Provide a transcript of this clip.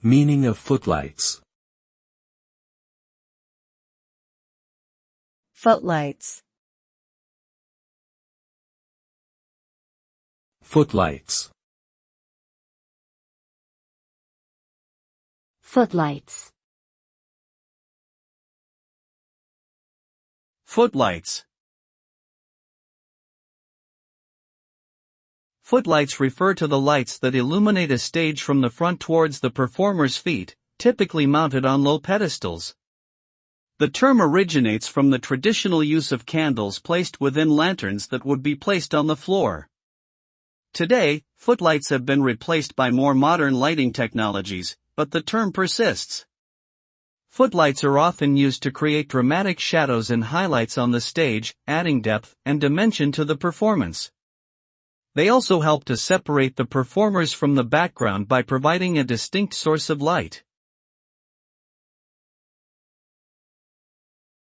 Meaning of footlights. Footlights. Footlights. Footlights. Footlights. Footlights refer to the lights that illuminate a stage from the front towards the performer's feet, typically mounted on low pedestals. The term originates from the traditional use of candles placed within lanterns that would be placed on the floor. Today, footlights have been replaced by more modern lighting technologies, but the term persists. Footlights are often used to create dramatic shadows and highlights on the stage, adding depth and dimension to the performance. They also help to separate the performers from the background by providing a distinct source of light.